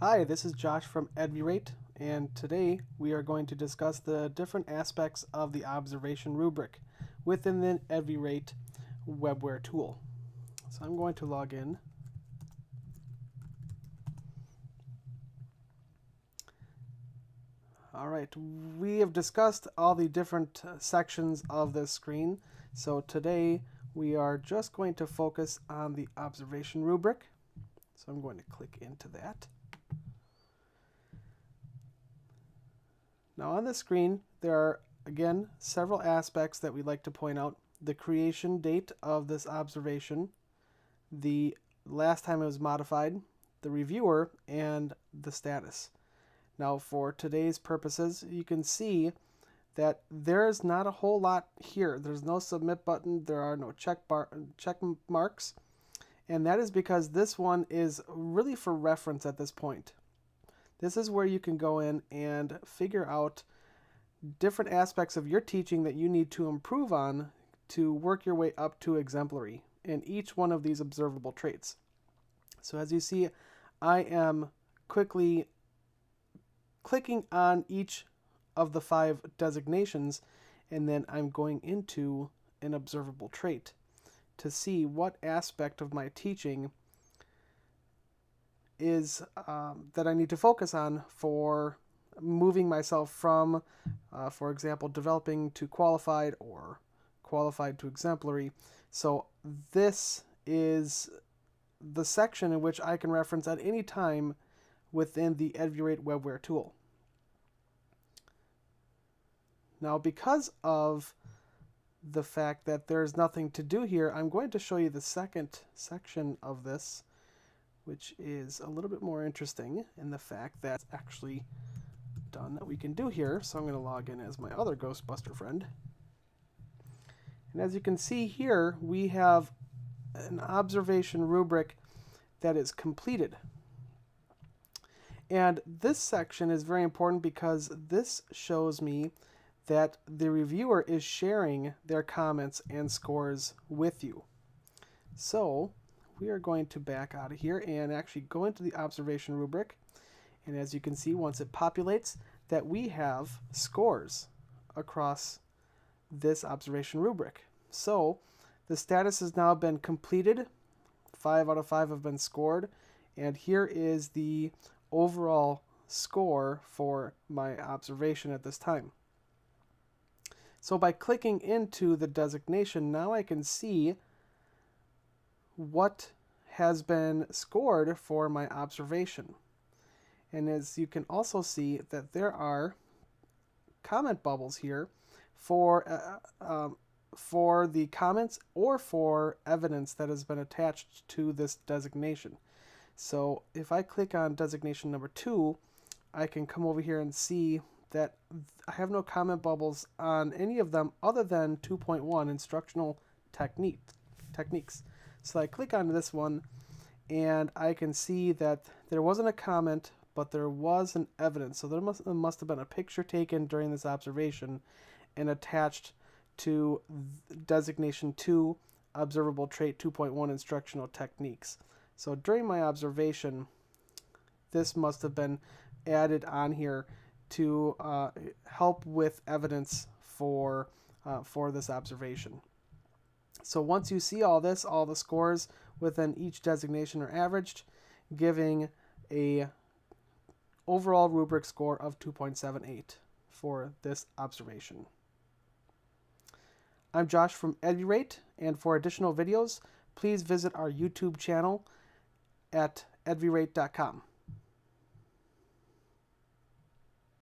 Hi, this is Josh from Rubric, and today we are going to discuss the different aspects of the observation rubric within the Rubric webware tool. So I'm going to log in. All right, we have discussed all the different sections of this screen. So today we are just going to focus on the observation rubric. So I'm going to click into that. Now on the screen, there are, again, several aspects that we'd like to point out. The creation date of this observation, the last time it was modified, the reviewer, and the status. Now for today's purposes, you can see that there's not a whole lot here. There's no submit button, there are no check marks, and that is because this one is really for reference at this point. This is where you can go in and figure out different aspects of your teaching that you need to improve on to work your way up to exemplary in each one of these observable traits. So as you see, I am quickly clicking on each of the 5 designations, and then I'm going into an observable trait to see what aspect of my teaching is that I need to focus on for moving myself from, for example, developing to qualified or qualified to exemplary. So this is the section in which I can reference at any time within the Rubric webware tool. Now, because of the fact that there's nothing to do here, I'm going to show you the second section of this, which is a little bit more interesting in the fact that it's actually done that we can do here. So I'm going to log in as my other Ghostbuster friend. And as you can see here, we have an observation rubric that is completed. And this section is very important because this shows me that the reviewer is sharing their comments and scores with you. So we are going to back out of here and actually go into the observation rubric. And as you can see, once it populates, that we have scores across this observation rubric. So the status has now been completed. 5 out of 5 have been scored. And here is the overall score for my observation at this time. So by clicking into the designation, now I can see what has been scored for my observation. And as you can also see that there are comment bubbles here for the comments or for evidence that has been attached to this designation. So if I click on designation number 2, I can come over here and see that I have no comment bubbles on any of them other than 2.1 instructional techniques. So I click on this one and I can see that there wasn't a comment, but there was an evidence. So there must have been a picture taken during this observation and attached to designation 2, observable trait 2.1 instructional techniques. So during my observation, this must have been added on here to help with evidence for this observation. So once you see all this, all the scores within each designation are averaged, giving a overall rubric score of 2.78 for this observation. I'm Josh from Rubric, and for additional videos, please visit our YouTube channel at rubric.com.